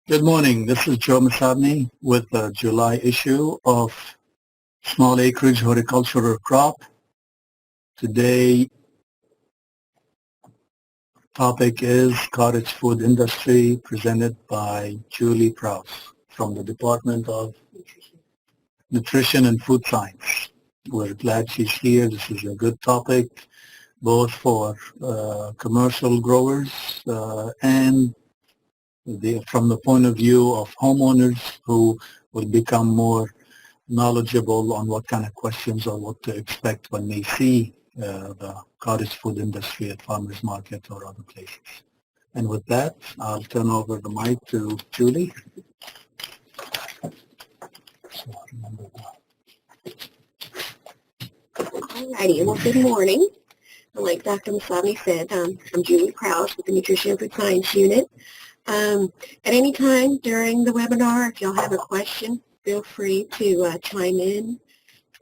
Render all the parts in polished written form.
Good morning. This is Joe Masabni with the July issue of Small Acreage Horticultural Crop. Today topic is cottage food industry presented by Julie Prouse from the Department of Nutrition and Food Science. We're glad she's here. This is a good topic both for commercial growers and from the point of view of homeowners who will become more knowledgeable on what kind of questions or what to expect when they see the cottage food industry at farmers market or other places. And with that, I'll turn over the mic to Julie. Alrighty, well, good morning. Like Dr. Masabni said, I'm Julie Prouse with the Nutrition and Food Science Unit. At any time during the webinar, if y'all have a question, feel free to chime in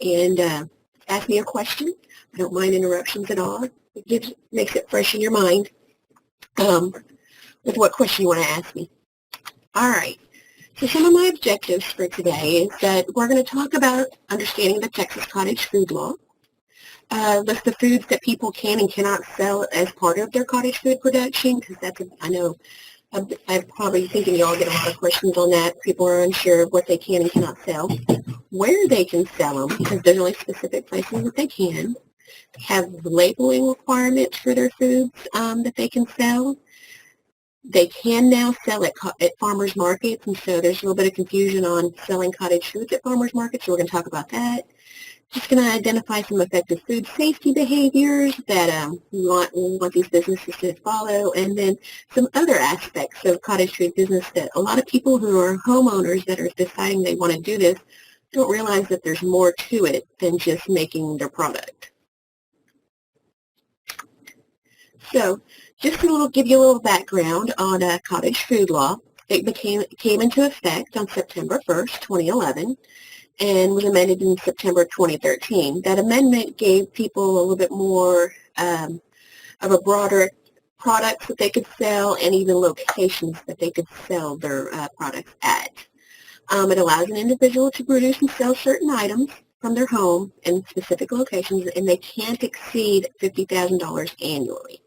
and ask me a question. I don't mind interruptions at all. It makes it fresh in your mind with what question you want to ask me. All right. So some of my objectives for today is that we're going to talk about understanding the Texas Cottage Food Law, list the foods that people can and cannot sell as part of their cottage food production, because I know I'm probably thinking you all get a lot of questions on that. People are unsure of what they can and cannot sell, where they can sell them, because there's only specific places that they can, have labeling requirements for their foods that they can sell. They can now sell at farmers markets, and so there's a little bit of confusion on selling cottage foods at farmers markets, so we're going to talk about that. Just going to identify some effective food safety behaviors that we want these businesses to follow, and then some other aspects of cottage food business that a lot of people who are homeowners that are deciding they want to do this don't realize that there's more to it than just making their product. So just give you a little background on cottage food law. It came into effect on September 1st, 2011. And was amended in September 2013. That amendment gave people a little bit more of a broader products that they could sell and even locations that they could sell their products at. It allows an individual to produce and sell certain items from their home in specific locations, and they can't exceed $50,000 annually.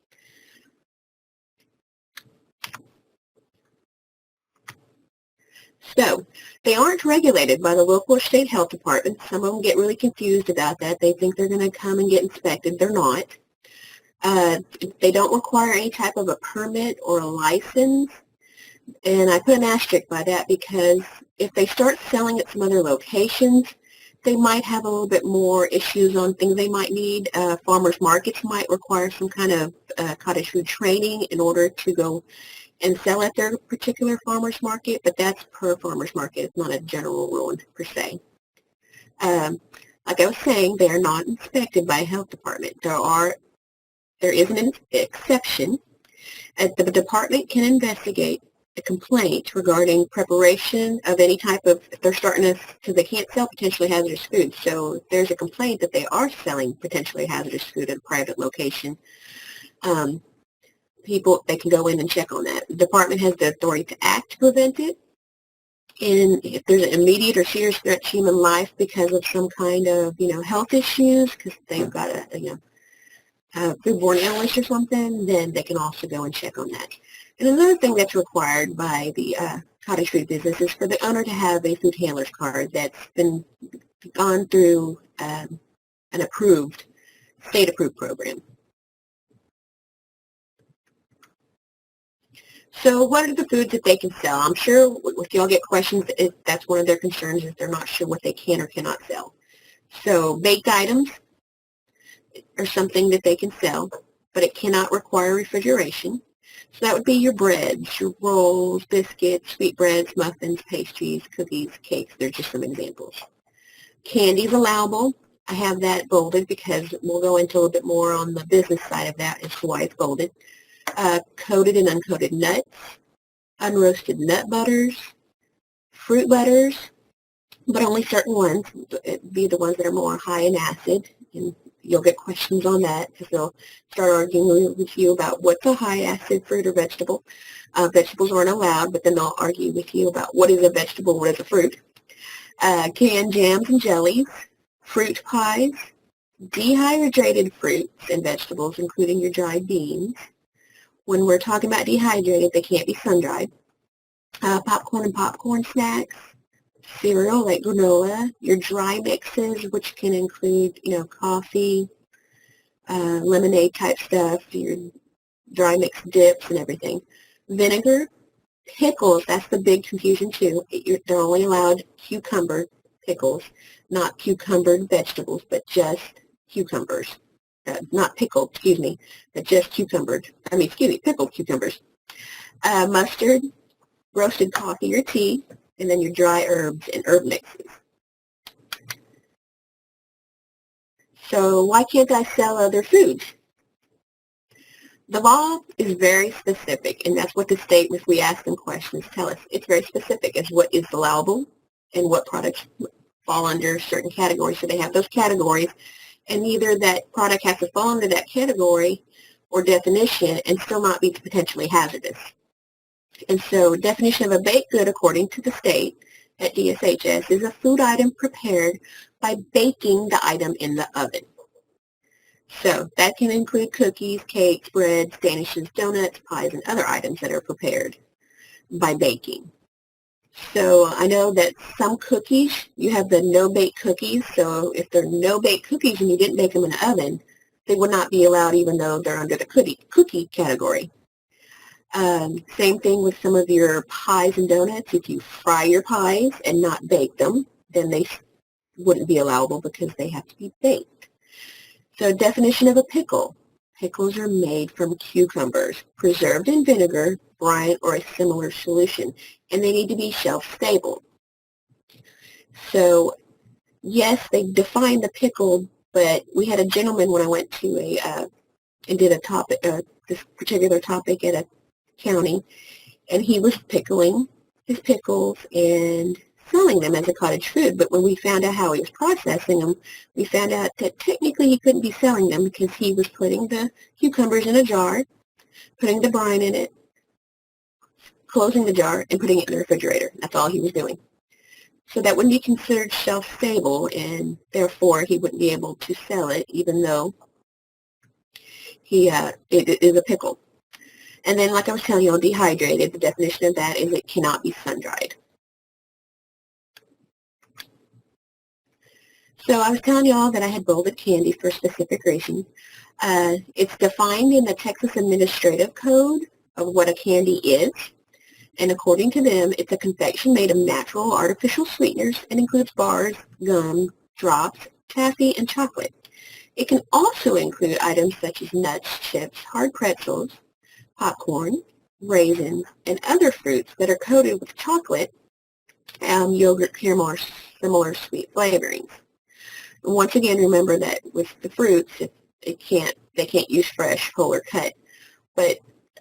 So they aren't regulated by the local or state health department. Some of them get really confused about that. They think they're going to come and get inspected. They're not. They don't require any type of a permit or a license. And I put an asterisk by that because if they start selling at some other locations, they might have a little bit more issues on things they might need. Farmers markets might require some kind of cottage food training in order to go and sell at their particular farmer's market, but that's per farmer's market. It's not a general rule per se. Like I was saying, they are not inspected by a health department. There is an exception. The department can investigate a complaint regarding preparation of any type of, if they're starting to, because they can't sell potentially hazardous food. So if there's a complaint that they are selling potentially hazardous food at a private location, they can go in and check on that. The department has the authority to act to prevent it. And if there's an immediate or serious threat to human life because of some kind of, health issues, because they've got a, foodborne illness or something, then they can also go and check on that. And another thing that's required by the cottage food business is for the owner to have a food handler's card that's been gone through an approved, state-approved program. So what are the foods that they can sell? I'm sure if y'all get questions, that's one of their concerns is they're not sure what they can or cannot sell. So baked items are something that they can sell, but it cannot require refrigeration. So that would be your breads, your rolls, biscuits, sweetbreads, muffins, pastries, cookies, cakes. They're just some examples. Candy is allowable. I have that bolded because we'll go into a little bit more on the business side of that as to why it's bolded. Coated and uncoated nuts, unroasted nut butters, fruit butters, but only certain ones, be the ones that are more high in acid and you'll get questions on that because they'll start arguing with you about what's a high acid fruit or vegetable. Vegetables aren't allowed, but then they'll argue with you about what is a vegetable, what is a fruit. Canned jams and jellies, fruit pies, dehydrated fruits and vegetables, including your dried beans. When we're talking about dehydrated, they can't be sun-dried. Popcorn and popcorn snacks, cereal like granola, your dry mixes, which can include, coffee, lemonade type stuff, your dry mix dips and everything. Vinegar, pickles, that's the big confusion too. They're only allowed cucumber pickles, not cucumbered vegetables, but just cucumbers. Not pickled, but just pickled cucumbers. Mustard, roasted coffee or tea, and then your dry herbs and herb mixes. So why can't I sell other foods? The law is very specific, and that's what the state, if we ask them questions, tell us. It's very specific as what is allowable and what products fall under certain categories. So they have those categories, and either that product has to fall under that category or definition and still not be potentially hazardous. And so definition of a baked good, according to the state at DSHS, is a food item prepared by baking the item in the oven. So that can include cookies, cakes, breads, danishes, donuts, pies, and other items that are prepared by baking. So I know that some cookies, you have the no-bake cookies. So if they're no-bake cookies and you didn't bake them in the oven, they would not be allowed even though they're under the cookie category. Same thing with some of your pies and donuts. If you fry your pies and not bake them, then they wouldn't be allowable because they have to be baked. So definition of a pickle. Pickles are made from cucumbers, preserved in vinegar, brine, or a similar solution, and they need to be shelf-stable. So, yes, they define the pickle, but we had a gentleman when I went to and did a topic, this particular topic at a county, and he was pickling his pickles and selling them as a cottage food. But when we found out how he was processing them, we found out that technically he couldn't be selling them because he was putting the cucumbers in a jar, putting the brine in it, closing the jar, and putting it in the refrigerator. That's all he was doing. So that wouldn't be considered shelf-stable, and therefore he wouldn't be able to sell it, even though it is a pickle. And then, like I was telling you, dehydrated, the definition of that is it cannot be sun-dried. So I was telling you all that I had bolded candy for a specific reason. It's defined in the Texas Administrative Code of what a candy is. And according to them, it's a confection made of natural or artificial sweeteners and includes bars, gum, drops, taffy, and chocolate. It can also include items such as nuts, chips, hard pretzels, popcorn, raisins, and other fruits that are coated with chocolate, yogurt, caramel, or similar sweet flavorings. Once again, remember that with the fruits, they can't use fresh, whole, or cut. But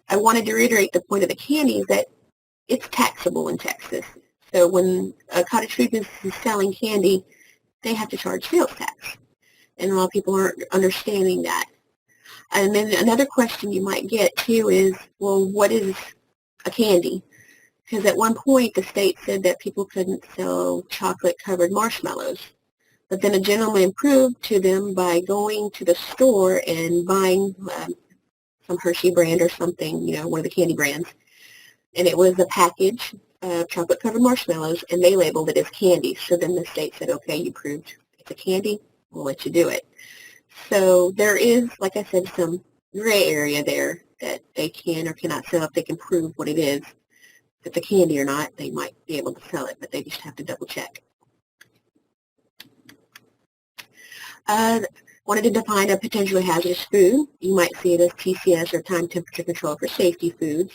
I wanted to reiterate the point of the candy is that it's taxable in Texas. So when a cottage food business is selling candy, they have to charge sales tax. And a lot of people aren't understanding that. And then another question you might get too is, well, what is a candy? Because at one point the state said that people couldn't sell chocolate-covered marshmallows. But then a gentleman proved to them by going to the store and buying some Hershey brand or something, one of the candy brands. And it was a package of chocolate-covered marshmallows, and they labeled it as candy. So then the state said, okay, you proved it's a candy, we'll let you do it. So there is, like I said, some gray area there that they can or cannot sell. If they can prove what it is, if it's a candy or not, they might be able to sell it, but they just have to double check. Wanted to define a potentially hazardous food. You might see it as TCS or time temperature control for safety foods.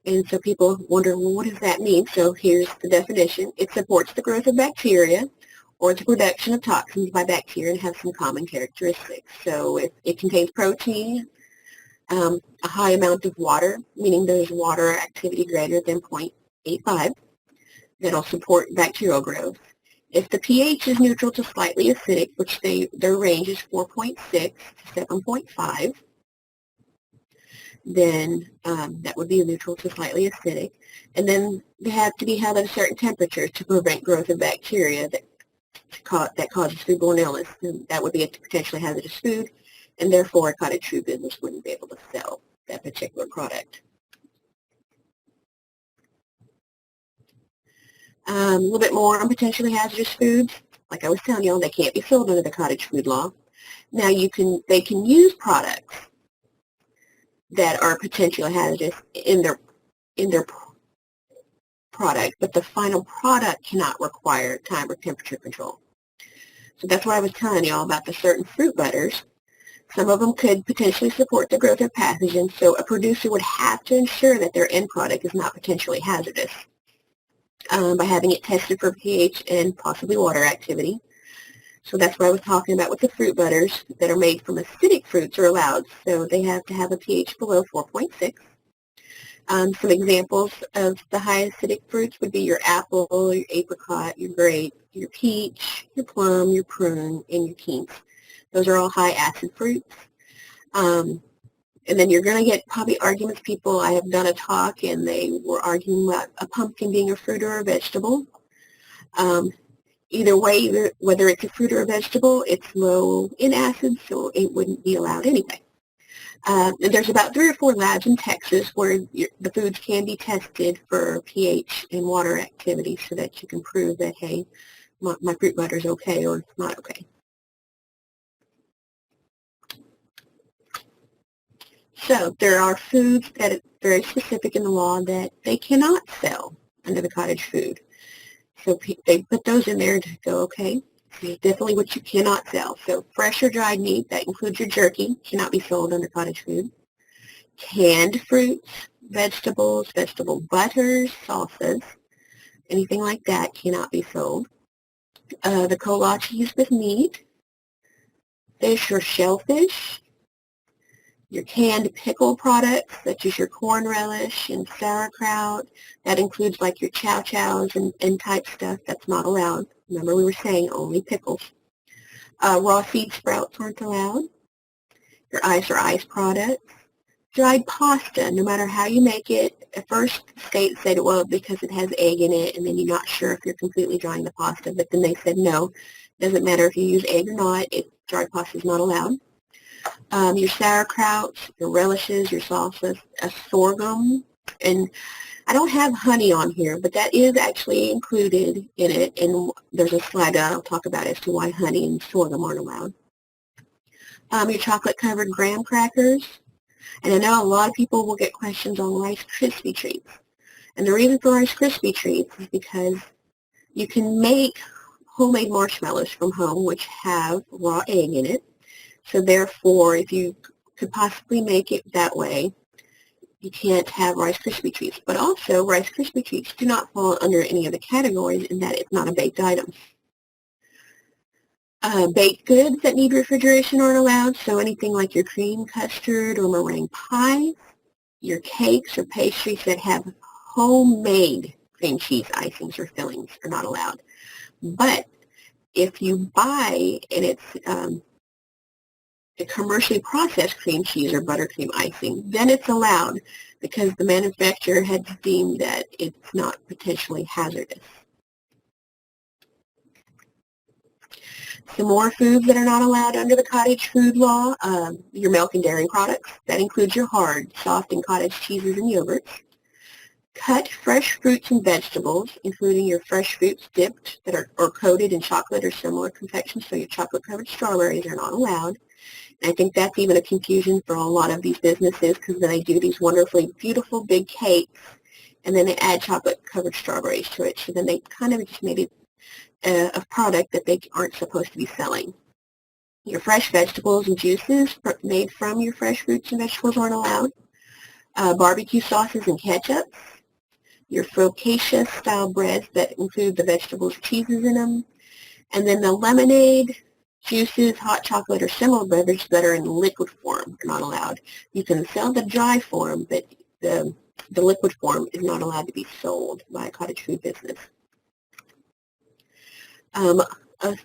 And so people wonder, well, what does that mean? So here's the definition. It supports the growth of bacteria or the production of toxins by bacteria and has some common characteristics. So it contains protein, a high amount of water, meaning there's water activity greater than 0.85, that'll support bacterial growth. If the pH is neutral to slightly acidic, which their range is 4.6 to 7.5, then that would be neutral to slightly acidic. And then they have to be held at a certain temperature to prevent growth of bacteria that causes foodborne illness. And that would be a potentially hazardous food, and therefore a cottage food business wouldn't be able to sell that particular product. A little bit more on potentially hazardous foods. Like I was telling y'all, they can't be sold under the cottage food law. Now they can use products that are potentially hazardous in their product, but the final product cannot require time or temperature control. So that's what I was telling y'all about the certain fruit butters. Some of them could potentially support the growth of pathogens, so a producer would have to ensure that their end product is not potentially hazardous by having it tested for pH and possibly water activity. So that's what I was talking about with the fruit butters that are made from acidic fruits are allowed. So they have to have a pH below 4.6. Some examples of the high acidic fruits would be your apple, your apricot, your grape, your peach, your plum, your prune, and your quince. Those are all high acid fruits. And then you're going to get probably arguments. I have done a talk and they were arguing about a pumpkin being a fruit or a vegetable. Either way, whether it's a fruit or a vegetable, it's low in acid, so it wouldn't be allowed anyway. And there's about 3 or 4 labs in Texas where the foods can be tested for pH and water activity so that you can prove that, hey, my fruit butter is okay or it's not okay. So there are foods that are very specific in the law that they cannot sell under the cottage food. So they put those in there to go, okay, this is definitely what you cannot sell. So fresh or dried meat, that includes your jerky, cannot be sold under cottage food. Canned fruits, vegetables, vegetable butters, salsas, anything like that cannot be sold. The kolaches with meat, fish or shellfish, your canned pickle products, such as your corn relish and sauerkraut. That includes like your chow-chows and type stuff. That's not allowed. Remember we were saying only pickles. Raw seed sprouts aren't allowed. Your ice or ice products. Dried pasta, no matter how you make it. At first, the state said, well, because it has egg in it, and then you're not sure if you're completely drying the pasta. But then they said, no, it doesn't matter if you use egg or not. Dried pasta is not allowed. Your sauerkraut, your relishes, your salsas, a sorghum, and I don't have honey on here, but that is actually included in it, and there's a slide that I'll talk about as to why honey and sorghum aren't allowed. Your chocolate-covered graham crackers, and I know a lot of people will get questions on Rice Krispie treats, and the reason for Rice Krispie treats is because you can make homemade marshmallows from home which have raw egg in it. So therefore, if you could possibly make it that way, you can't have Rice Krispie treats. But also, Rice Krispie treats do not fall under any of the categories in that it's not a baked item. Baked goods that need refrigeration aren't allowed, so anything like your cream custard or meringue pie, your cakes or pastries that have homemade cream cheese icings or fillings are not allowed. But if you buy and it's a commercially processed cream cheese or buttercream icing, then it's allowed because the manufacturer has deemed that it's not potentially hazardous. Some more foods that are not allowed under the cottage food law, your milk and dairy products. That includes your hard, soft, and cottage cheeses and yogurts. Cut fresh fruits and vegetables, including your fresh fruits dipped that are or coated in chocolate or similar confections, so your chocolate-covered strawberries are not allowed. And I think that's even a confusion for a lot of these businesses because then they do these wonderfully beautiful big cakes and then they add chocolate-covered strawberries to it. So then they kind of just made it a product that they aren't supposed to be selling. Your fresh vegetables and juices made from your fresh fruits and vegetables aren't allowed. Barbecue sauces and ketchup. Your focaccia-style breads that include the vegetables, cheeses in them. And then the lemonade, juices, hot chocolate, or similar beverages that are in liquid form are not allowed. You can sell the dry form, but the liquid form is not allowed to be sold by a cottage food business. A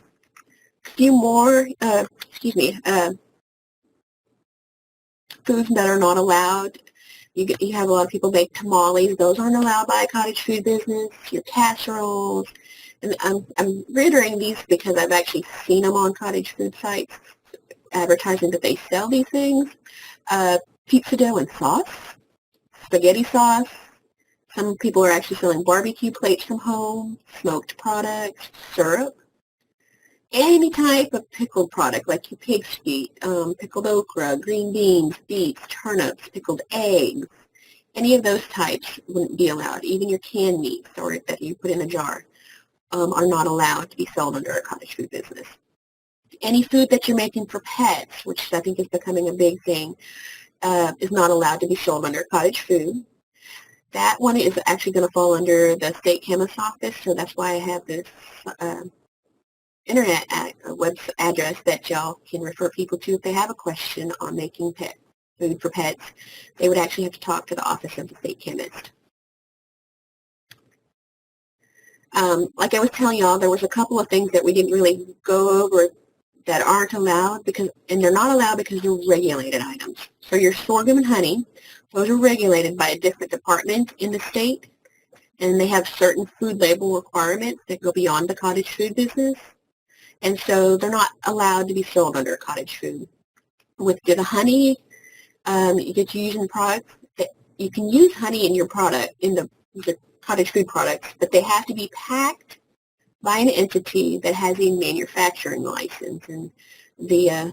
few more, foods that are not allowed. You have a lot of people make tamales. Those aren't allowed by a cottage food business. Your casseroles. And I'm reiterating these because I've actually seen them on cottage food sites advertising that they sell these things. Pizza dough and sauce, spaghetti sauce. Some people are actually selling barbecue plates from home, smoked products, syrup. Any type of pickled product, like your pig's feet, pickled okra, green beans, beets, turnips, pickled eggs, any of those types wouldn't be allowed. Even your canned meats, or that you put in a jar, are not allowed to be sold under a cottage food business. Any food that you're making for pets, which I think is becoming a big thing, is not allowed to be sold under cottage food. That one is actually going to fall under the state chemist's office, so that's why I have this internet web address that y'all can refer people to if they have a question on making pet food for pets. They would actually have to talk to the office of the state chemist. Like I was telling y'all, there was a couple of things that we didn't really go over that aren't allowed and they're not allowed because they're regulated items. So your sorghum and honey, those are regulated by a different department in the state, and they have certain food label requirements that go beyond the cottage food business. And so they're not allowed to be sold under cottage food. With the honey that you use in products, you can use honey in your product, in the cottage food products, but they have to be packed by an entity that has a manufacturing license. And the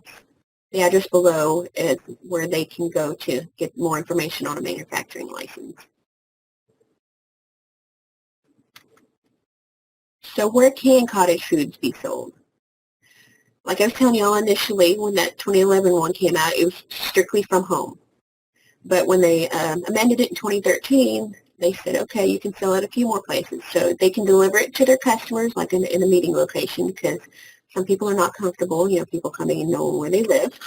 address below is where they can go to get more information on a manufacturing license. So where can cottage foods be sold? Like I was telling y'all initially, when that 2011 one came out, it was strictly from home. But when they amended it in 2013, they said, okay, you can sell it a few more places. So they can deliver it to their customers, like in a meeting location, because some people are not comfortable, people coming and knowing where they live.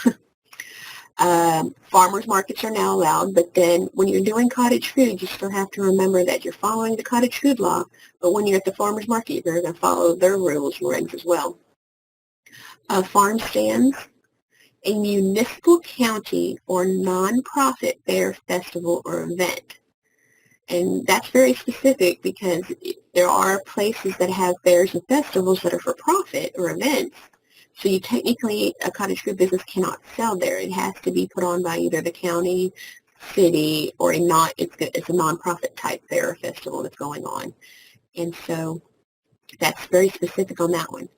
Farmers markets are now allowed, but then when you're doing cottage food, you still have to remember that you're following the cottage food law, but when you're at the farmers market, you're going to follow their rules and regs as well. Farm stands, a municipal, county, or nonprofit fair, festival, or event. And that's very specific because there are places that have fairs and festivals that are for profit or events. So you technically, a cottage food business cannot sell there. It has to be put on by either the county, city, or it's a nonprofit type fair or festival that's going on. And so that's very specific on that one.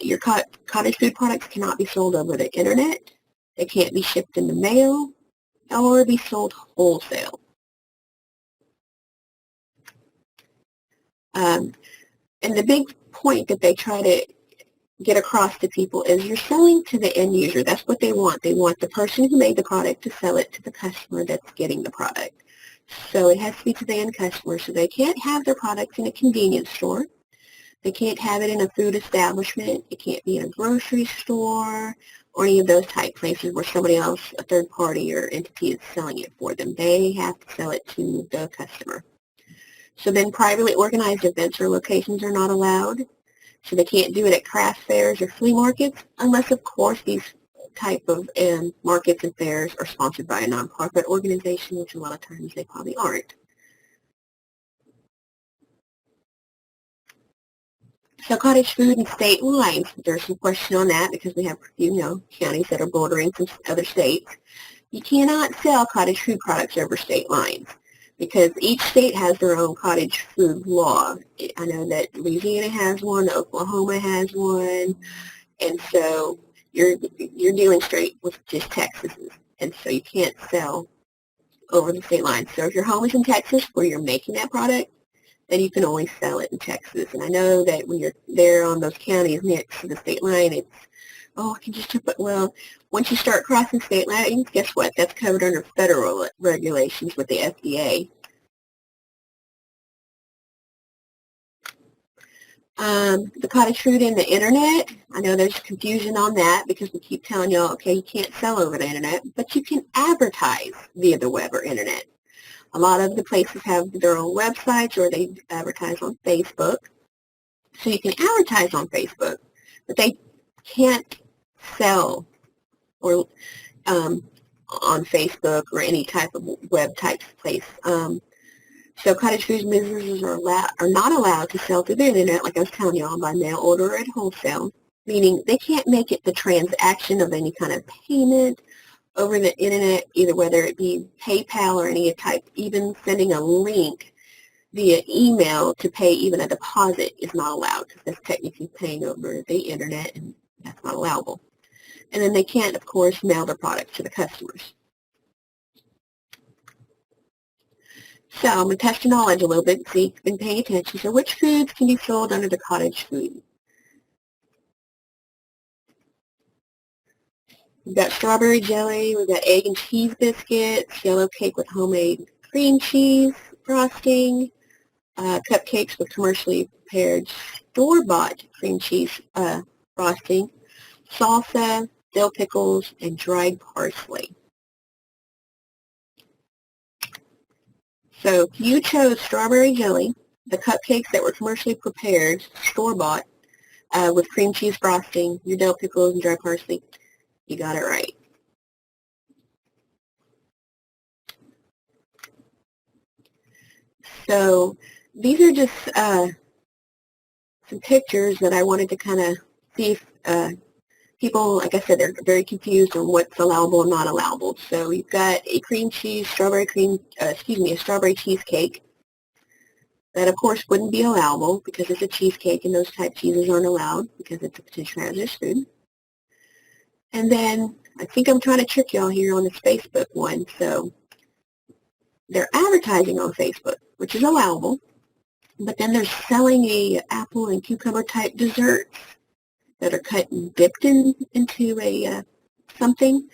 Your cottage food products cannot be sold over the internet. They can't be shipped in the mail or be sold wholesale. And the big point that they try to get across to people is you're selling to the end user. That's what they want. They want the person who made the product to sell it to the customer that's getting the product. So it has to be to the end customer. So they can't have their products in a convenience store. They can't have it in a food establishment. It can't be in a grocery store or any of those type places where somebody else, a third party or entity, is selling it for them. They have to sell it to the customer. So then privately organized events or locations are not allowed. So they can't do it at craft fairs or flea markets unless, of course, these type of markets and fairs are sponsored by a nonprofit organization, which a lot of times they probably aren't. So cottage food and state lines, there's some question on that because we have, counties that are bordering some other states. You cannot sell cottage food products over state lines because each state has their own cottage food law. I know that Louisiana has one, Oklahoma has one, and so you're dealing straight with just Texas's, and so you can't sell over the state line. So if your home is in Texas where you're making that product, then you can only sell it in Texas. And I know that when you're there on those counties next to the state line, it's, I can just put, well, once you start crossing state lines, guess what? That's covered under federal regulations with the FDA. The cottage food and the internet, I know there's confusion on that because we keep telling y'all, okay, you can't sell over the internet, but you can advertise via the web or internet. A lot of the places have their own websites or they advertise on Facebook. So you can advertise on Facebook, but they can't sell or on Facebook or any type of web type place. So cottage foods businesses are not allowed to sell through the internet, like I was telling y'all, by mail order or at wholesale, meaning they can't make it the transaction of any kind of payment over the internet, either whether it be PayPal or any type, even sending a link via email to pay even a deposit is not allowed, because that's technically paying over the internet, and that's not allowable. And then they can't, of course, mail their products to the customers. So I'm going to test your knowledge a little bit, see if you've been paying attention. So which foods can be sold under the cottage food? We've got strawberry jelly, we've got egg and cheese biscuits, yellow cake with homemade cream cheese frosting, cupcakes with commercially prepared store-bought cream cheese frosting, salsa, dill pickles, and dried parsley. So you chose strawberry jelly, the cupcakes that were commercially prepared, store-bought, with cream cheese frosting, your dill pickles, and dried parsley. You got it right. So these are just some pictures that I wanted to kind of see if people, like I said, they're very confused on what's allowable and not allowable. So you've got a a strawberry cheesecake. That, of course, wouldn't be allowable because it's a cheesecake, and those type cheeses aren't allowed because it's a potentially hazardous food. And then I think I'm trying to trick y'all here on this Facebook one. So they're advertising on Facebook, which is allowable, but then they're selling a apple and cucumber type desserts that are cut and dipped into a something.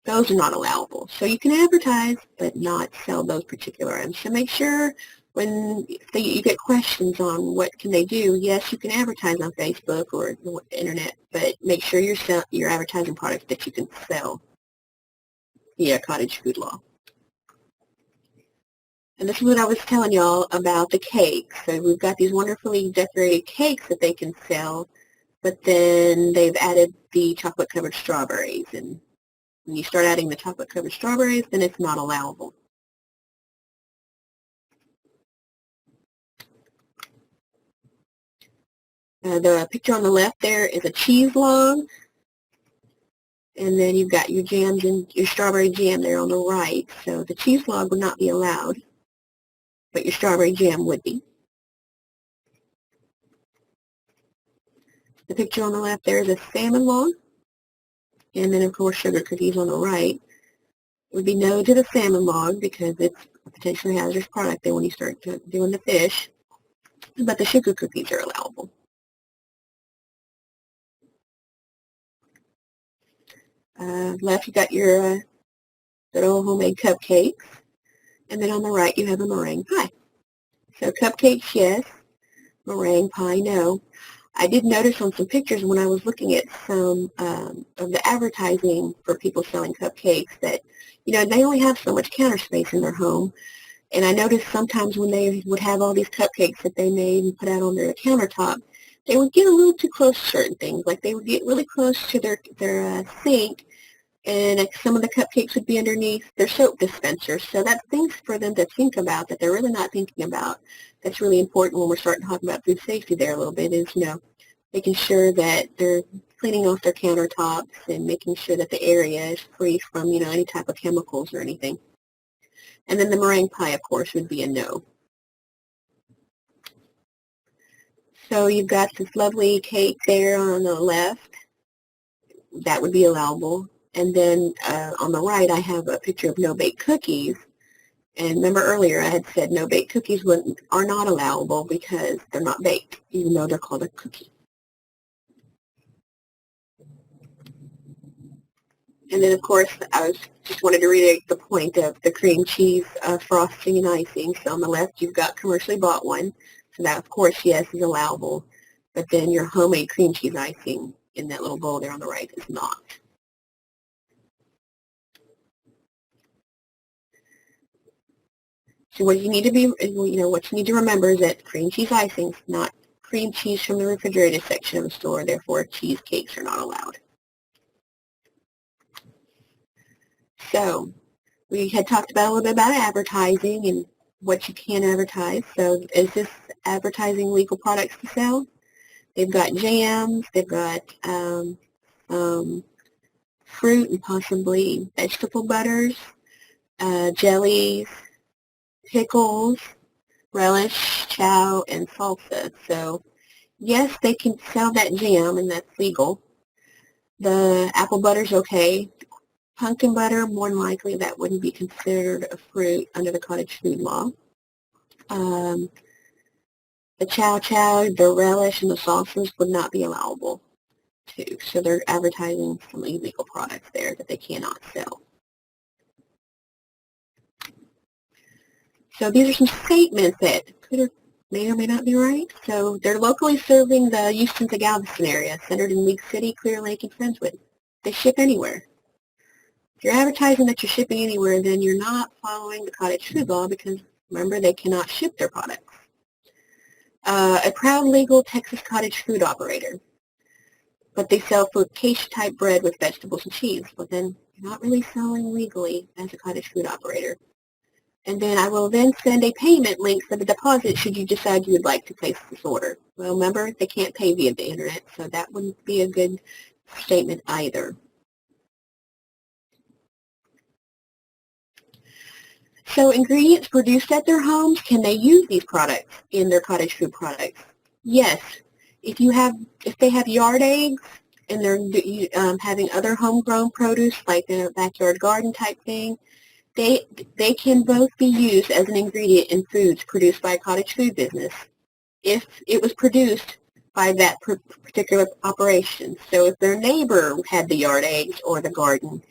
Those are not allowable. So you can advertise, but not sell those particular items. So make sure when you get questions on what can they do, yes, you can advertise on Facebook or the internet, but make sure you're advertising products that you can sell via cottage food law. And this is what I was telling y'all about the cakes. So we've got these wonderfully decorated cakes that they can sell, but then they've added the chocolate-covered strawberries. And when you start adding the chocolate-covered strawberries, then it's not allowable. The picture on the left there is a cheese log, and then you've got your jams and your strawberry jam there on the right. So the cheese log would not be allowed, but your strawberry jam would be. The picture on the left there is a salmon log, and then of course sugar cookies on the right. It would be no to the salmon log because it's a potentially hazardous product there when you start doing the fish, but the sugar cookies are allowable. Left you got your good old homemade cupcakes, and then on the right you have a meringue pie. So cupcakes, yes. Meringue pie, no. I did notice on some pictures when I was looking at some of the advertising for people selling cupcakes that, you know, they only have so much counter space in their home. And I noticed sometimes when they would have all these cupcakes that they made and put out on their countertop, they would get a little too close to certain things. Like they would get really close to their sink, and some of the cupcakes would be underneath their soap dispensers. So that's things for them to think about that they're really not thinking about. That's really important when we're starting to talk about food safety there a little bit is, you know, making sure that they're cleaning off their countertops and making sure that the area is free from, you know, any type of chemicals or anything. And then the meringue pie, of course, would be a no. So you've got this lovely cake there on the left. That would be allowable. And then on the right, I have a picture of no-bake cookies. And remember earlier, I had said no-bake cookies are not allowable because they're not baked, even though they're called a cookie. And then, of course, I just wanted to reiterate the point of the cream cheese frosting and icing. So on the left, you've got commercially bought one. So that, of course, yes, is allowable. But then your homemade cream cheese icing in that little bowl there on the right is not. So what you need to remember is that cream cheese icing is not cream cheese from the refrigerated section of the store, therefore cheesecakes are not allowed. So we had talked about a little bit about advertising and what you can advertise. So is this advertising legal products to sell? They've got jams, they've got fruit and possibly vegetable butters, jellies, pickles, relish, chow, and salsa. So yes, they can sell that jam, and that's legal. The apple butter's okay. Pumpkin butter, more than likely, that wouldn't be considered a fruit under the cottage food law. The chow chow, the relish, and the sauces would not be allowable too. So they're advertising some illegal products there that they cannot sell. So these are some statements that could or may not be right. So they're locally serving the Houston to Galveston area, centered in League City, Clear Lake, and Friendswood. They ship anywhere. If you're advertising that you're shipping anywhere, then you're not following the cottage food law because, remember, they cannot ship their products. A proud legal Texas cottage food operator, but they sell focaccia-type bread with vegetables and cheese. Well, then you're not really selling legally as a cottage food operator. And then I will then send a payment link for the deposit should you decide you would like to place this order. Well, remember, they can't pay via the internet, so that wouldn't be a good statement either. So ingredients produced at their homes, can they use these products in their cottage food products? Yes. If they have yard eggs and they're having other homegrown produce like a backyard garden type thing, they can both be used as an ingredient in foods produced by a cottage food business if it was produced by that particular operation. So if their neighbor had the yard eggs or the garden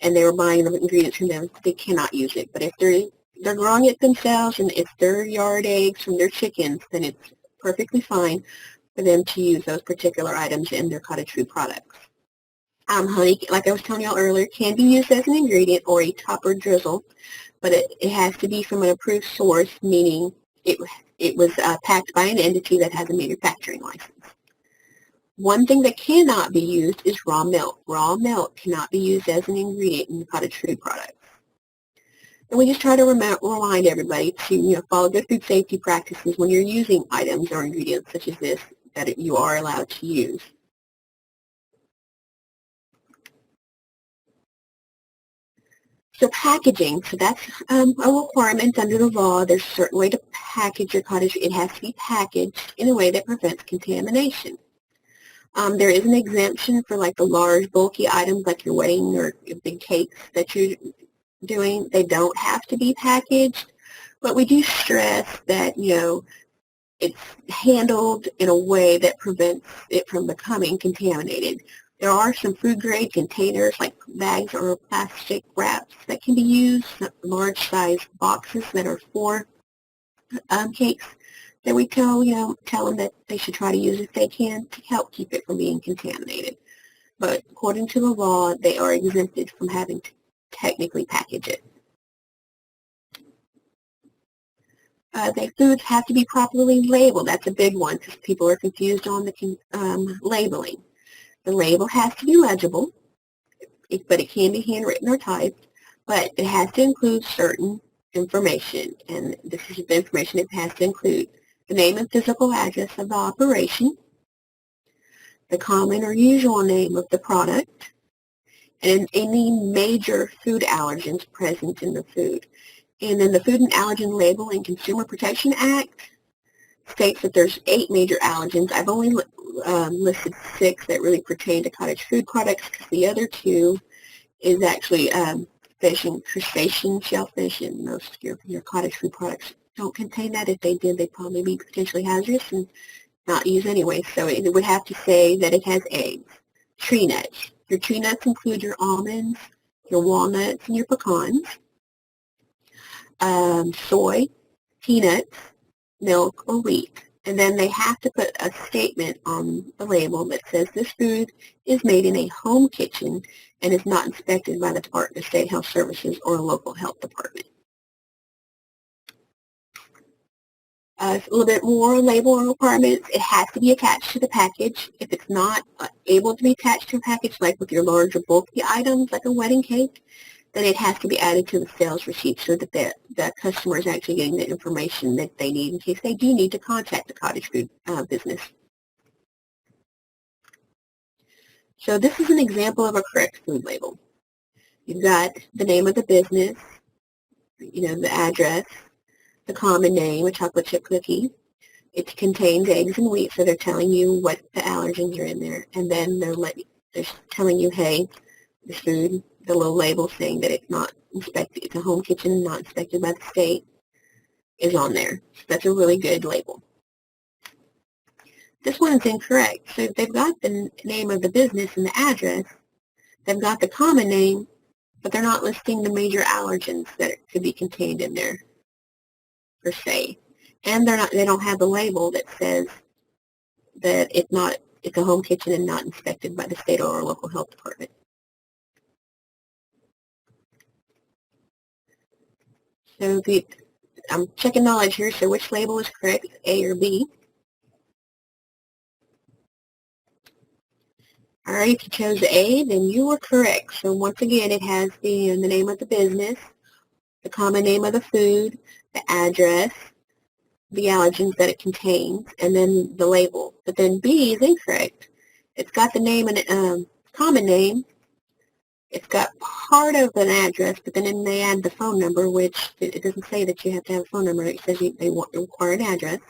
and they were buying the ingredients from them, they cannot use it. But if they're growing it themselves and it's their yard eggs from their chickens, then it's perfectly fine for them to use those particular items in their cottage food products. Honey, like I was telling y'all earlier, can be used as an ingredient or a top or drizzle, but it has to be from an approved source, meaning it was packed by an entity that has a manufacturing license. One thing that cannot be used is raw milk. Raw milk cannot be used as an ingredient in cottage food products. And we just try to remind everybody to follow good food safety practices when you're using items or ingredients such as this that you are allowed to use. So packaging, so that's a requirement under the law. There's a certain way to package your cottage. It has to be packaged in a way that prevents contamination. There is an exemption for like the large bulky items like your wedding or your big cakes that you're doing. They don't have to be packaged, but we do stress that, it's handled in a way that prevents it from becoming contaminated. There are some food-grade containers like bags or plastic wraps that can be used, large-size boxes that are for cakes that we tell them that they should try to use if they can to help keep it from being contaminated. But according to the law, they are exempted from having to technically package it. The foods have to be properly labeled. That's a big one because people are confused on the labeling. The label has to be legible, but it can be handwritten or typed, but it has to include certain information, and this is the information it has to include: the name and physical address of the operation, the common or usual name of the product, and any major food allergens present in the food. And then the Food and Allergen Label and Consumer Protection Act states that there's 8 major allergens. I've only listed 6 that really pertain to cottage food products because the other 2 is actually fish and crustacean shellfish, and most of your cottage food products don't contain that. If they did, they'd probably be potentially hazardous and not used anyway. So it would have to say that it has eggs. Tree nuts. Your tree nuts include your almonds, your walnuts, and your pecans. Soy, peanuts, milk, or wheat. And then they have to put a statement on the label that says this food is made in a home kitchen and is not inspected by the Department of State Health Services or a local health department. A little bit more label requirements. It has to be attached to the package. If it's not able to be attached to a package, like with your larger bulky items, like a wedding cake, then it has to be added to the sales receipt so that the customer is actually getting the information that they need in case they do need to contact the cottage food business. So this is an example of a correct food label. You've got the name of the business, the address, the common name, a chocolate chip cookie. It contains eggs and wheat, so they're telling you what the allergens are in there. And then they're telling you, hey, this food, the little label saying that it's not inspected, it's a home kitchen, not inspected by the state, is on there. So that's a really good label. This one is incorrect. So they've got the name of the business and the address. They've got the common name, but they're not listing the major allergens that could be contained in there, per se. And they don't have the label that says that it's a home kitchen and not inspected by the state or local health department. So I'm checking knowledge here, so which label is correct, A or B? All right, if you chose A, then you were correct. So once again, it has the name of the business, the common name of the food, the address, the allergens that it contains, and then the label. But then B is incorrect. It's got the name and common name. It's got part of an address, but then they add the phone number, which it doesn't say that you have to have a phone number. It says they require an address,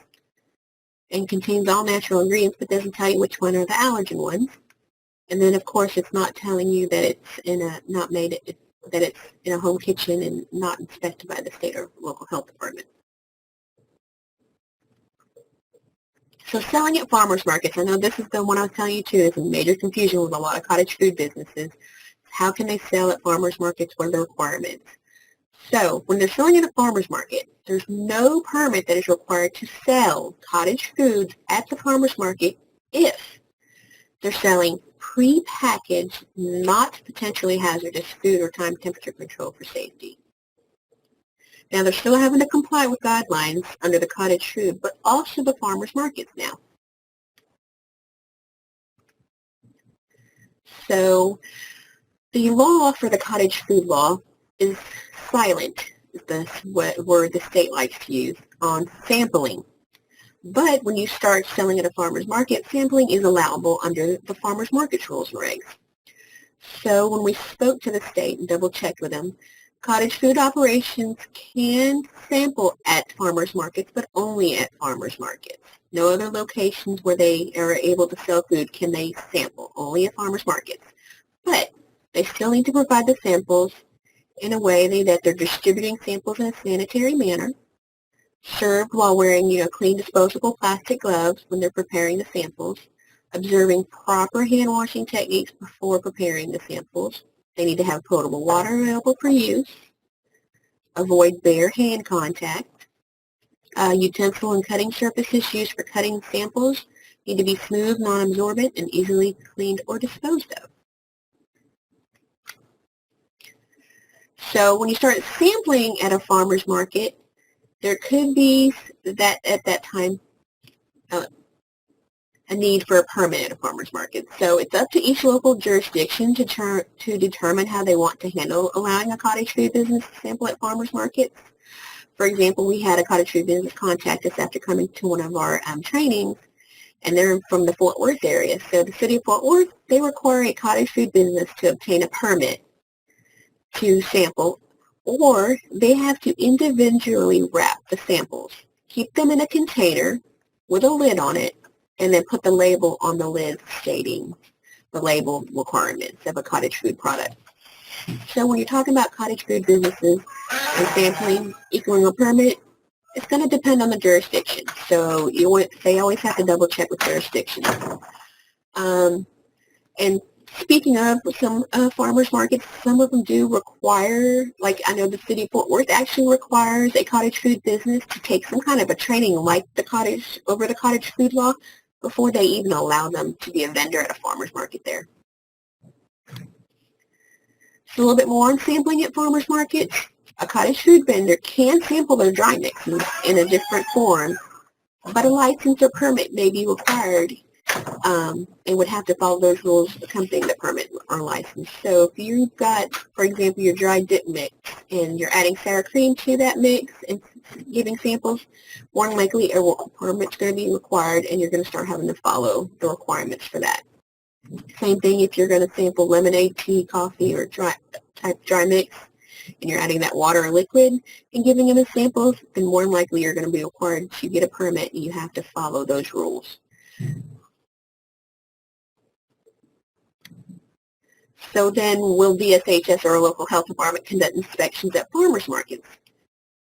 and contains all natural ingredients, but doesn't tell you which one are the allergen ones. And then, of course, it's not telling you that it's that it's in a home kitchen and not inspected by the state or local health department. So selling at farmers markets, I know this is the one I was telling you too, is a major confusion with a lot of cottage food businesses. How can they sell at farmers markets? What are the requirements? So when they're selling at a farmers market, there's no permit that is required to sell cottage foods at the farmers market if they're selling pre-packaged, not potentially hazardous food or time temperature control for safety. Now, they're still having to comply with guidelines under the cottage food, but also the farmers markets now. So the law for the cottage food law is silent, is the word the state likes to use, on sampling. But when you start selling at a farmer's market, sampling is allowable under the farmer's market rules and regs. So when we spoke to the state and double-checked with them, cottage food operations can sample at farmers markets, but only at farmers markets. No other locations where they are able to sell food can they sample, only at farmers markets. But they still need to provide the samples in a way that they're distributing samples in a sanitary manner, served while wearing, clean disposable plastic gloves when they're preparing the samples, observing proper hand washing techniques before preparing the samples. They need to have potable water available for use, avoid bare hand contact. Utensil and cutting surfaces used for cutting samples need to be smooth, non-absorbent, and easily cleaned or disposed of. So when you start sampling at a farmer's market, there could be that at that time a need for a permit at a farmer's market. So it's up to each local jurisdiction to determine how they want to handle allowing a cottage food business to sample at farmer's markets. For example, we had a cottage food business contact us after coming to one of our trainings, and they're from the Fort Worth area. So the city of Fort Worth, they require a cottage food business to obtain a permit to sample, or they have to individually wrap the samples, keep them in a container with a lid on it, and then put the label on the lid stating the label requirements of a cottage food product. So when you're talking about cottage food businesses and sampling equaling a permit, it's going to depend on the jurisdiction. So they always have to double check with jurisdictions. And speaking of some farmers markets, some of them do require, like I know the city of Fort Worth actually requires a cottage food business to take some kind of a training like the cottage food law before they even allow them to be a vendor at a farmer's market there. So a little bit more on sampling at farmer's markets. A cottage food vendor can sample their dry mixes in a different form but a license or permit may be required and would have to follow those rules accompanying the permit or license. So if you've got, for example, your dry dip mix and you're adding sour cream to that mix and giving samples, more than likely a permit's going to be required and you're going to start having to follow the requirements for that. Same thing if you're going to sample lemonade, tea, coffee, or dry mix, and you're adding that water or liquid and giving them the samples, then more than likely you're going to be required to get a permit and you have to follow those rules. So then will VSHS or a local health department conduct inspections at farmers markets?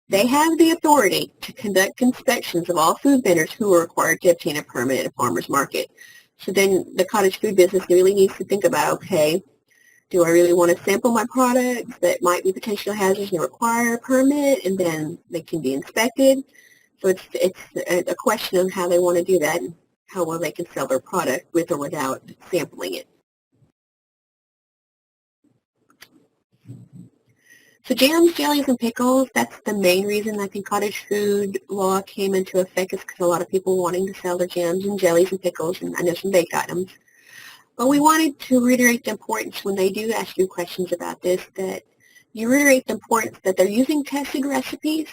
They have the authority to conduct inspections of all food vendors who are required to obtain a permit at a farmers market. So then the cottage food business really needs to think about, okay, do I really want to sample my products that might be potential hazards and require a permit, and then they can be inspected? So it's a question of how they want to do that and how well they can sell their product with or without sampling it. So jams, jellies, and pickles, that's the main reason I think cottage food law came into effect, is because a lot of people wanting to sell their jams and jellies and pickles, and I know some baked items. But we wanted to reiterate the importance when they do ask you questions about this, that you reiterate the importance that they're using tested recipes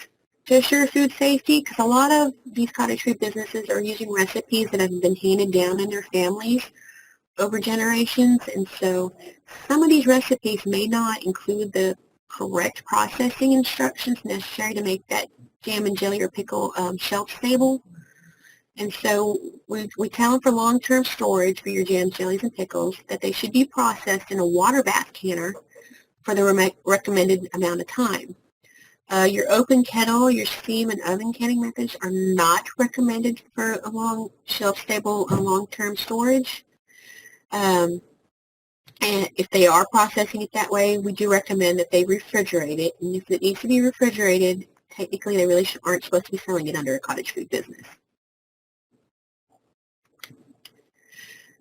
to assure food safety, because a lot of these cottage food businesses are using recipes that have been handed down in their families over generations, and so some of these recipes may not include the correct processing instructions necessary to make that jam and jelly or pickle shelf stable. And so we tell them for long-term storage for your jams, jellies, and pickles that they should be processed in a water bath canner for the recommended amount of time. Your open kettle, your steam and oven canning methods are not recommended for a long shelf-stable long-term storage. And if they are processing it that way, we do recommend that they refrigerate it. And if it needs to be refrigerated, technically they really aren't supposed to be selling it under a cottage food business.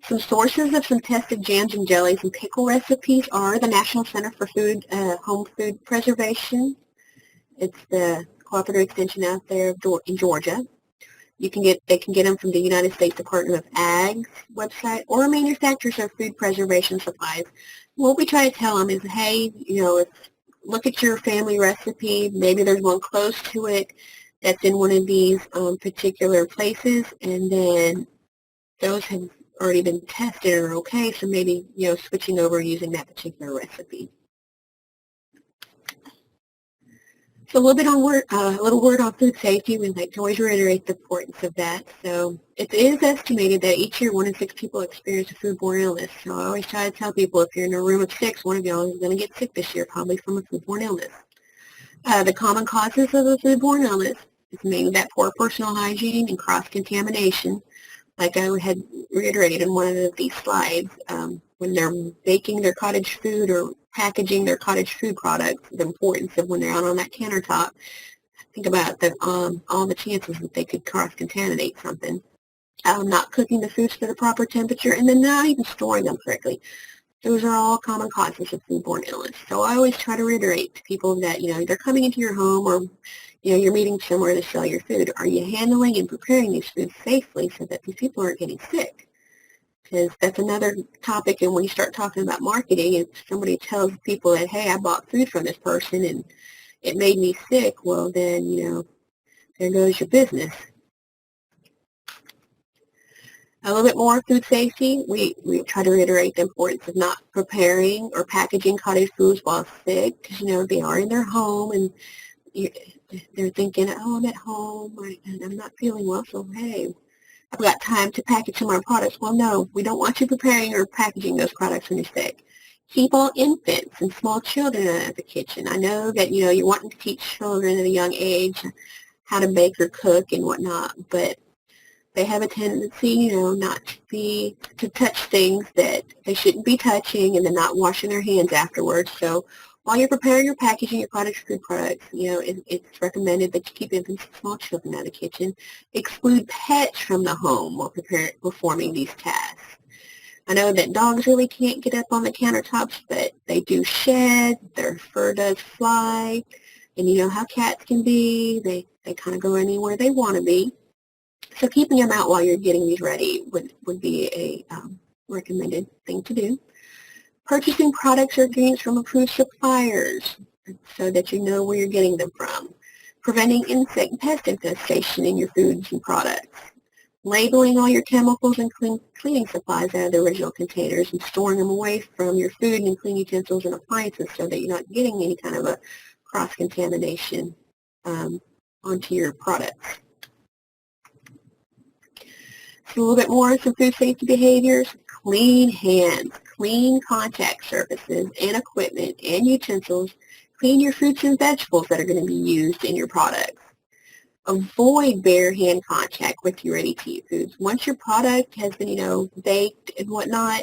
Some sources of some tested jams and jellies and pickle recipes are the National Center for Home Food Preservation. It's the cooperative extension out there in Georgia. They can get them from the United States Department of Ag's website or manufacturers of food preservation supplies. What we try to tell them is, hey, look at your family recipe. Maybe there's one close to it that's in one of these particular places, and then those have already been tested and are okay. So maybe switching over using that particular recipe. So a little word on food safety. We like to always reiterate the importance of that. So it is estimated that each year 1 in 6 people experience a foodborne illness. So I always try to tell people, if you're in a room of 6, one of y'all is going to get sick this year, probably from a foodborne illness. The common causes of a foodborne illness is mainly that poor personal hygiene and cross-contamination. Like I had reiterated in one of these slides, when they're baking their cottage food or packaging their cottage food products, the importance of when they're out on that countertop, think about all the chances that they could cross-contaminate something. Not cooking the foods to the proper temperature, and then not even storing them correctly. Those are all common causes of foodborne illness. So I always try to reiterate to people that, they're coming into your home, or you're meeting somewhere to sell your food. Are you handling and preparing these foods safely so that these people aren't getting sick? Because that's another topic, and when you start talking about marketing, if somebody tells people that, hey, I bought food from this person and it made me sick, well then, there goes your business. A little bit more food safety. We try to reiterate the importance of not preparing or packaging cottage foods while sick, because, they are in their home, and they're thinking, oh, I'm at home, and I'm not feeling well, so hey, I've got time to package some of our products. Well, no, we don't want you preparing or packaging those products when you're sick. Keep all infants and small children out of the kitchen. I know that, you're wanting to teach children at a young age how to bake or cook and whatnot, but they have a tendency, not to touch things that they shouldn't be touching, and then not washing their hands afterwards. So while you're preparing or packaging your cottage food products, it's recommended that you keep infants and small children out of the kitchen. Exclude pets from the home while performing these tasks. I know that dogs really can't get up on the countertops, but they do shed, their fur does fly, and you know how cats can be. They kind of go anywhere they want to be. So keeping them out while you're getting these ready would be a recommended thing to do. Purchasing products or ingredients from approved suppliers so that you know where you're getting them from. Preventing insect and pest infestation in your foods and products. Labeling all your chemicals and cleaning supplies out of the original containers and storing them away from your food and clean utensils and appliances so that you're not getting any kind of a cross-contamination onto your products. So a little bit more on some food safety behaviors. Clean hands, clean contact surfaces and equipment and utensils. Clean your fruits and vegetables that are going to be used in your products. Avoid bare hand contact with your ready-to-eat foods. Once your product has been, baked and whatnot,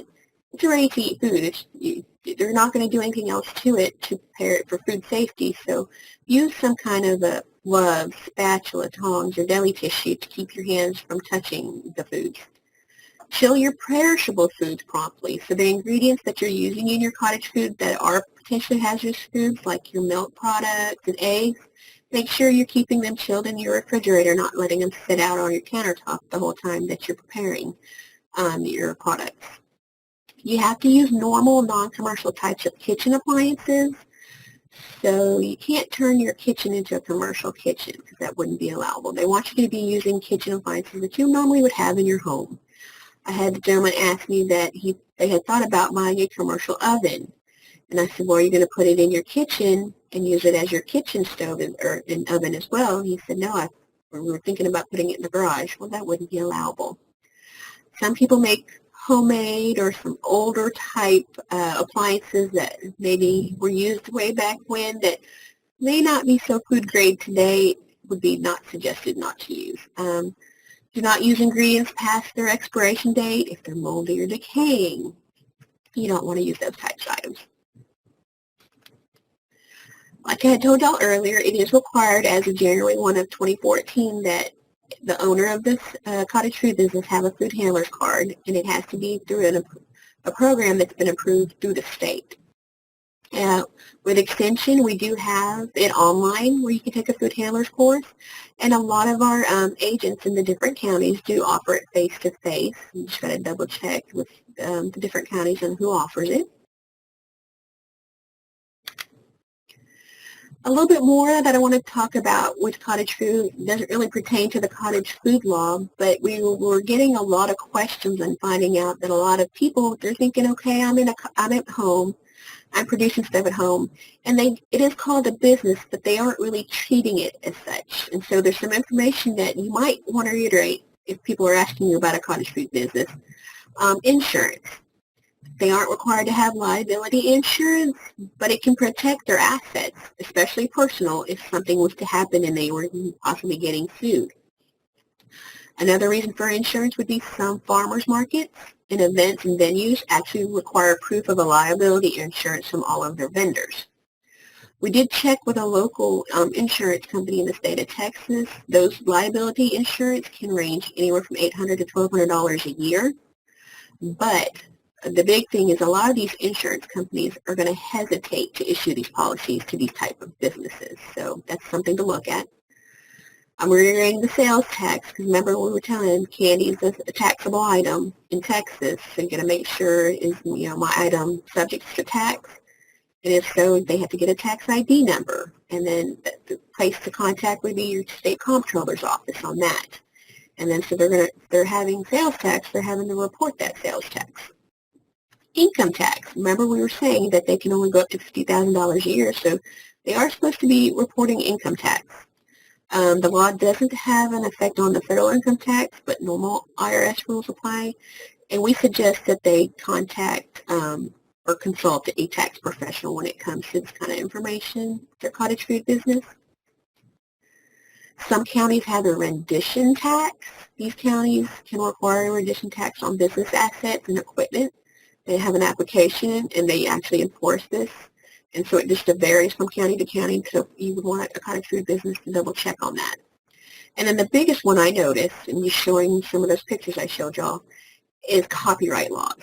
it's a ready-to-eat food. They're not going to do anything else to it to prepare it for food safety. So use some kind of a glove, spatula, tongs, or deli tissue to keep your hands from touching the foods. Chill your perishable foods promptly. So the ingredients that you're using in your cottage food that are potentially hazardous foods, like your milk products and eggs, make sure you're keeping them chilled in your refrigerator, not letting them sit out on your countertop the whole time that you're preparing your products. You have to use normal, non-commercial types of kitchen appliances. So you can't turn your kitchen into a commercial kitchen because that wouldn't be allowable. They want you to be using kitchen appliances that you normally would have in your home. I had the gentleman ask me that they had thought about buying a commercial oven. And I said, well, are you going to put it in your kitchen and use it as your kitchen stove or an oven as well? And he said, no, we were thinking about putting it in the garage. Well, that wouldn't be allowable. Some people make homemade or some older type appliances that maybe were used way back when that may not be so food grade today. Would be not suggested not to use. Do not use ingredients past their expiration date if they're moldy or decaying. You don't want to use those types of items. Like I had told y'all earlier, it is required as of January 1 of 2014 that the owner of this cottage food business have a food handler's card, and it has to be through a program that's been approved through the state. With Extension, we do have it online where you can take a food handler's course, and a lot of our agents in the different counties do offer it face-to-face. You just got to double check with the different counties and who offers it. A little bit more that I want to talk about with cottage food doesn't really pertain to the cottage food law, but we were getting a lot of questions and finding out that a lot of people, they're thinking, okay, I'm at home, I'm producing stuff at home, and it is called a business, but they aren't really treating it as such. And so there's some information that you might want to reiterate if people are asking you about a cottage food business. Insurance. They aren't required to have liability insurance, but it can protect their assets, especially personal, if something was to happen and they were possibly getting sued. Another reason for insurance would be some farmers markets and events and venues actually require proof of a liability insurance from all of their vendors. We did check with a local insurance company in the state of Texas. Those liability insurance can range anywhere from $800 to $1,200 a year, but the big thing is a lot of these insurance companies are going to hesitate to issue these policies to these type of businesses. So that's something to look at. I'm reiterating the sales tax because remember we were telling candy is a taxable item in Texas. So you're going to make sure is my item subject to tax. And if so, they have to get a tax ID number. And then the place to contact would be your state comptroller's office on that. And then so they're having sales tax, they're having to report that sales tax. Income tax. Remember we were saying that they can only go up to $50,000 a year, so they are supposed to be reporting income tax. The law doesn't have an effect on the federal income tax, but normal IRS rules apply, and we suggest that they contact or consult a tax professional when it comes to this kind of information, their cottage food business. Some counties have a rendition tax. These counties can require a rendition tax on business assets and equipment. They have an application and they actually enforce this. And so it just varies from county to county. So you would want a cottage food business to double check on that. And then the biggest one I noticed, and just showing some of those pictures I showed y'all, is copyright laws.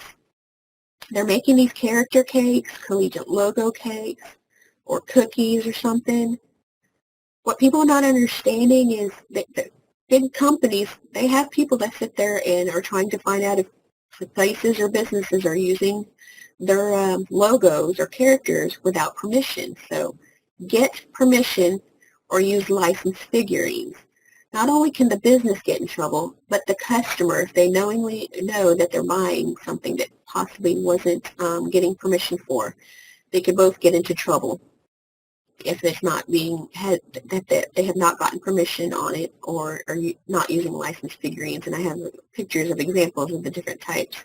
They're making these character cakes, collegiate logo cakes, or cookies or something. What people are not understanding is that big companies, they have people that sit there and are trying to find out if places or businesses are using their logos or characters without permission. So get permission or use licensed figurines. Not only can the business get in trouble, but the customer, if they knowingly know that they're buying something that possibly wasn't getting permission for, they could both get into trouble if it's not being that they have not gotten permission on it, or are not using licensed figurines. And I have pictures of examples of the different types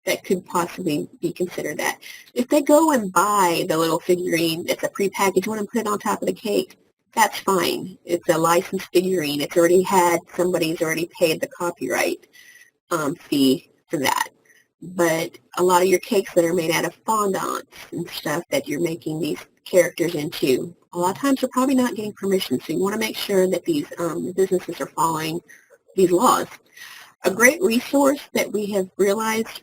that could possibly be considered that. If they go and buy the little figurine that's a prepackaged one and put it on top of the cake, that's fine. It's a licensed figurine. It's already somebody's already paid the copyright fee for that. But a lot of your cakes that are made out of fondants and stuff that you're making these characters into, a lot of times they're probably not getting permission. So you want to make sure that these businesses are following these laws. A great resource that we have realized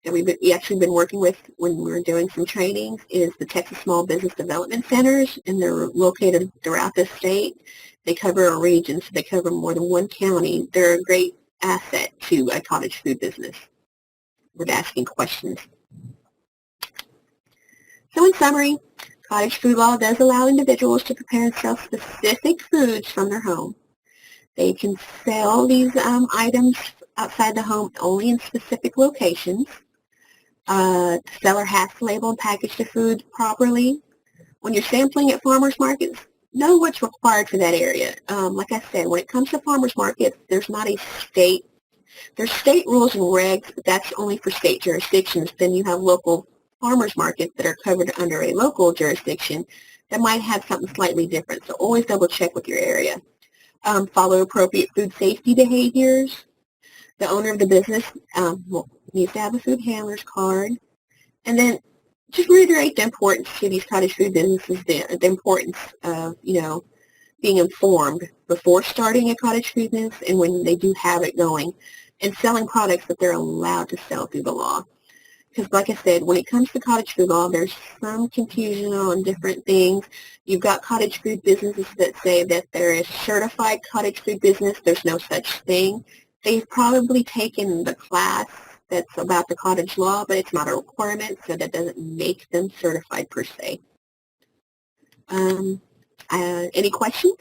that we've actually been working with when we're doing some trainings is the Texas Small Business Development Centers, and they're located throughout the state. They cover a region, so they cover more than one county. They're a great asset to a cottage food business with asking questions. So in summary, cottage food law does allow individuals to prepare and sell specific foods from their home. They can sell these items outside the home only in specific locations. The seller has to label and package the food properly. When you're sampling at farmers markets, know what's required for that area. Like I said, when it comes to farmers markets, there's state rules and regs, but that's only for state jurisdictions. Then you have local farmers markets that are covered under a local jurisdiction that might have something slightly different. So always double check with your area. Follow appropriate food safety behaviors. The owner of the business needs to have a food handler's card. And then just reiterate the importance to these cottage food businesses, the importance of, being informed before starting a cottage food business and when they do have it going, and selling products that they're allowed to sell through the law. Because like I said, when it comes to cottage food law, there's some confusion on different things. You've got cottage food businesses that say that there is certified cottage food business. There's no such thing. They've probably taken the class that's about the cottage law, but it's not a requirement, so that doesn't make them certified per se. Any questions?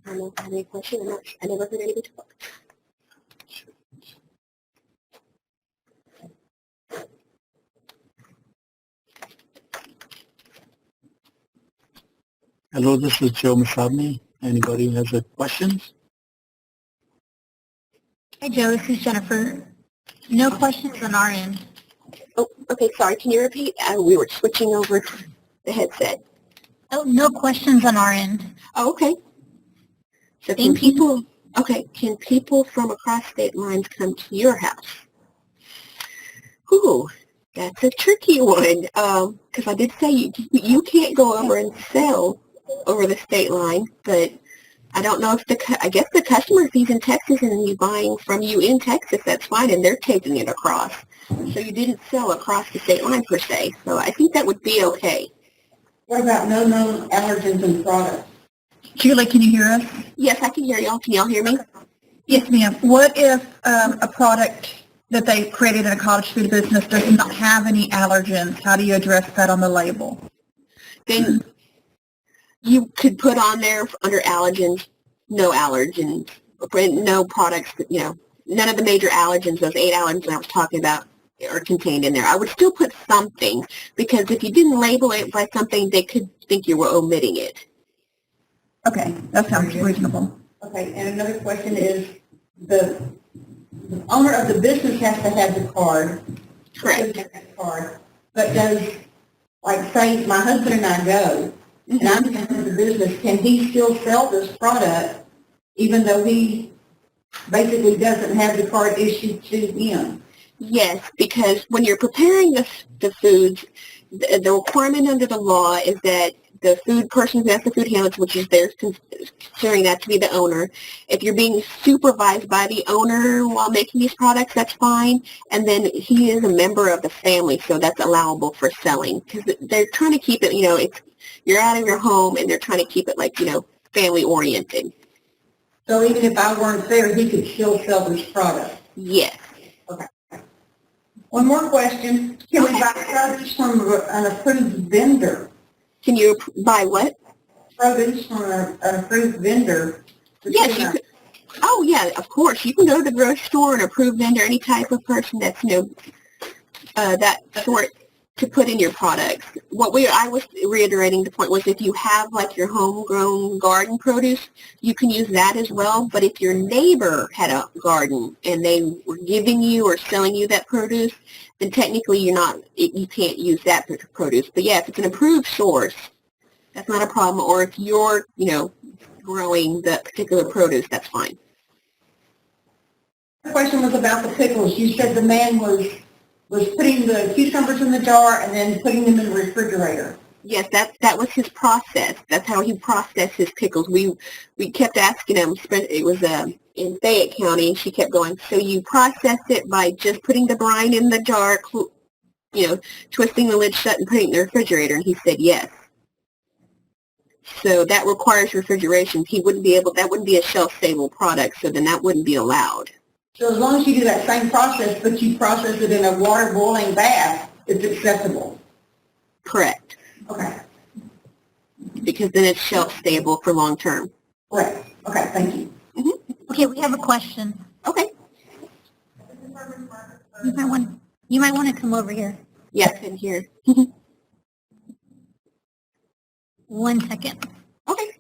I don't know if I have any questions. I never heard anybody talk. Hello, this is Joe Masabni. Anybody has a question? Hi, Joe. This is Jennifer. No questions on our end. Oh, okay. Sorry. Can you repeat? We were switching over to the headset. Oh, no questions on our end. Oh, okay. So can people from across state lines come to your house? Ooh, that's a tricky one. Because I did say you can't go over and sell over the state line, but I don't know if I guess the customer, if he's in Texas and he's buying from you in Texas, that's fine, and they're taking it across. So you didn't sell across the state line per se. So I think that would be okay. What about no known allergens in products? Julie, can you hear us? Yes, I can hear y'all. Can y'all hear me? Yes, ma'am. What if a product that they created in a cottage food business does not have any allergens? How do you address that on the label? Then you could put on there under allergens, no allergens, no products, none of the major allergens, those 8 allergens I was talking about, are contained in there. I would still put something, because if you didn't label it by something, they could think you were omitting it. Okay, that sounds reasonable. Okay, and another question is, the owner of the business has to have the card. Correct. But does, like, say my husband and I go, and I'm the owner of the business, can he still sell this product even though he basically doesn't have the card issued to him? Yes, because when you're preparing the foods, the requirement under the law is that the food person who has the food handlers, which is theirs, considering that to be the owner. If you're being supervised by the owner while making these products, that's fine. And then he is a member of the family, so that's allowable for selling. Because they're trying to keep it, you're out of your home, and they're trying to keep it like, family oriented. So even if I weren't there, he could still sell this product? Yes. Okay. One more question. Can we buy produce from an approved vendor? Can you buy what? Produce from an approved vendor? Yes, you could. Oh, yeah, of course. You can go to the grocery store and approve vendor, any type of person that's, that sort to put in your products. I was reiterating the point was if you have like your homegrown garden produce, you can use that as well. But if your neighbor had a garden and they were giving you or selling you that produce, then technically you can't use that produce. But yeah, if it's an approved source, that's not a problem. Or if you're, growing that particular produce, that's fine. The question was about the pickles. You said the man was putting the cucumbers in the jar and then putting them in the refrigerator. Yes, that was his process. That's how he processed his pickles. We kept asking him. It was in Fayette County. She kept going, so you process it by just putting the brine in the jar, twisting the lid shut and putting it in the refrigerator, and he said yes. So that requires refrigeration. That wouldn't be a shelf-stable product, so then that wouldn't be allowed. So as long as you do that same process, but you process it in a water boiling bath, it's acceptable? Correct. Okay. Because then it's shelf-stable for long-term. Correct. Okay, thank you. Mm-hmm. Okay, we have a question. Okay. You might want to come over here. Yes, in here. 1 second. Okay.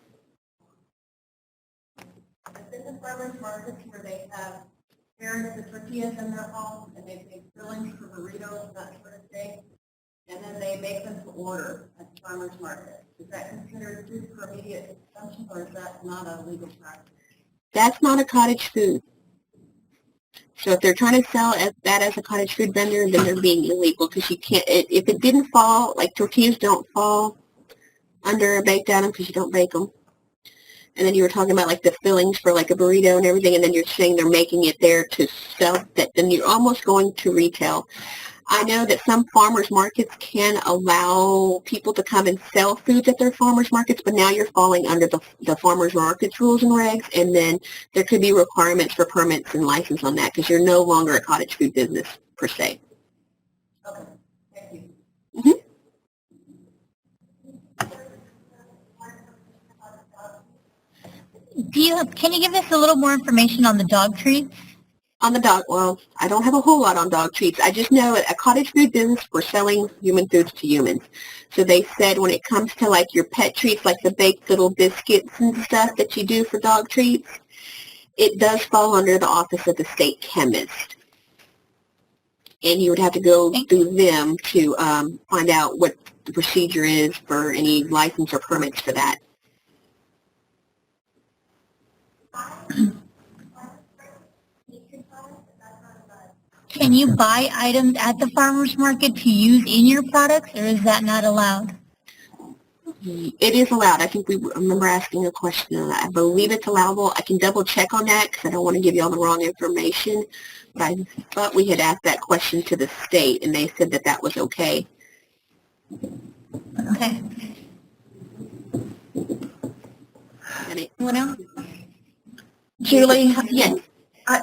I've been to farmers markets where they have parents with tortillas in their home, and they make fillings for burritos, that sort of thing, and then they make them to order at the farmers market. Is that considered food for immediate consumption, or is that not a legal practice? That's not a cottage food. So if they're trying to sell that as a cottage food vendor, then they're being illegal because you can't. If it didn't fall, like tortillas don't fall under a baked item because you don't bake them. And then you were talking about like the fillings for like a burrito and everything, and then you're saying they're making it there to sell that, then you're almost going to retail. I know that some farmers markets can allow people to come and sell foods at their farmers markets, but now you're falling under the farmers markets rules and regs, and then there could be requirements for permits and license on that because you're no longer a cottage food business per se. Okay, thank you. Mm-hmm. Can you give us a little more information on the dog treats? On the dog, well, I don't have a whole lot on dog treats. I just know a cottage food business, we're selling human foods to humans. So they said when it comes to like your pet treats, like the baked little biscuits and stuff that you do for dog treats, it does fall under the office of the state chemist. And you would have to go through them to find out what the procedure is for any license or permits for that. Can you buy items at the farmer's market to use in your products, or is that not allowed? It is allowed. I think we remember asking a question on that. I believe it's allowable. I can double check on that because I don't want to give you all the wrong information. But I thought we had asked that question to the state, and they said that that was okay. Okay. What else? Julie? Yes.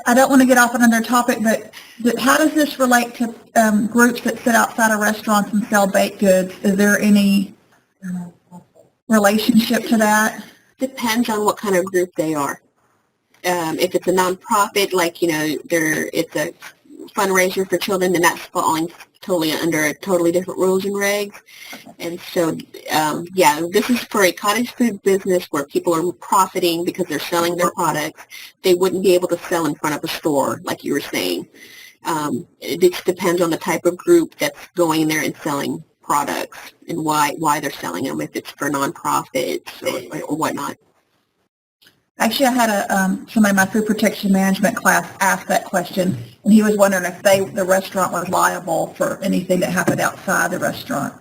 I don't want to get off on another topic, but how does this relate to groups that sit outside of restaurants and sell baked goods? Is there any relationship to that? Depends on what kind of group they are. If it's a nonprofit, like, it's a fundraiser for children, then that's falling totally under totally different rules and regs. And so, this is for a cottage food business where people are profiting because they're selling their products. They wouldn't be able to sell in front of a store, like you were saying. It just depends on the type of group that's going there and selling products and why they're selling them, if it's for nonprofits or whatnot. Actually, I had somebody in my food protection management class ask that question, and he was wondering if the restaurant was liable for anything that happened outside the restaurant.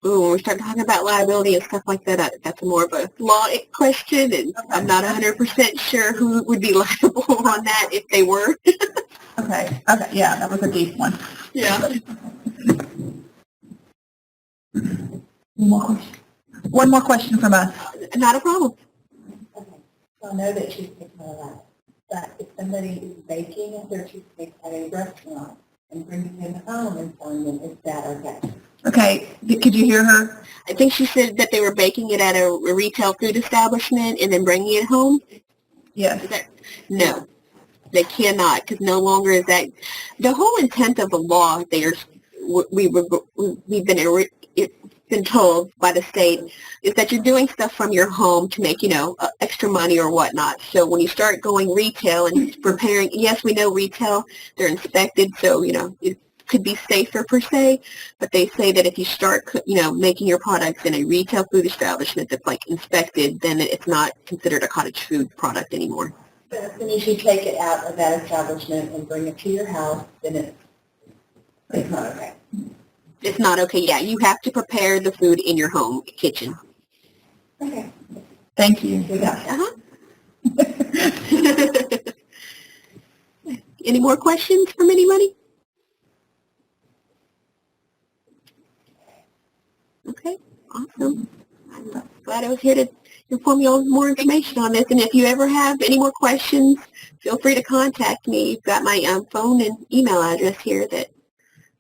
ooh, when we start talking about liability and stuff like that, that's more of a law question, and I'm not 100% sure who would be liable on that if they were. Okay, yeah, that was a deep one. Yeah. One more question from us. Not a problem. Okay, so I know that cheesecake not allowed, but if somebody is baking their cheesecake at a restaurant and bringing them home and selling them, is that okay? Okay, could you hear her? I think she said that they were baking it at a retail food establishment and then bringing it home. Yes. Is that, no, they cannot, because no longer is that the whole intent of the law. We've been told by the state is that you're doing stuff from your home to make extra money or whatnot. So when you start going retail and preparing, yes, we know retail, they're inspected, so it could be safer per se, but they say that if you start making your products in a retail food establishment that's like inspected, then it's not considered a cottage food product anymore. But as soon as you take it out of that establishment and bring it to your house, then it's not okay. It's not okay. Yeah, you have to prepare the food in your home kitchen. Okay. Thank you. We got that. Any more questions from anybody? Okay, awesome. I'm glad I was here to inform you all more information on this. And if you ever have any more questions, feel free to contact me. You've got my phone and email address here. That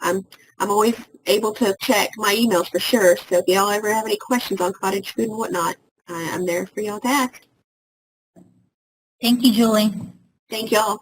I'm always able to check my emails for sure. So if y'all ever have any questions on cottage food and whatnot, I'm there for y'all to ask. Thank you, Julie. Thank y'all.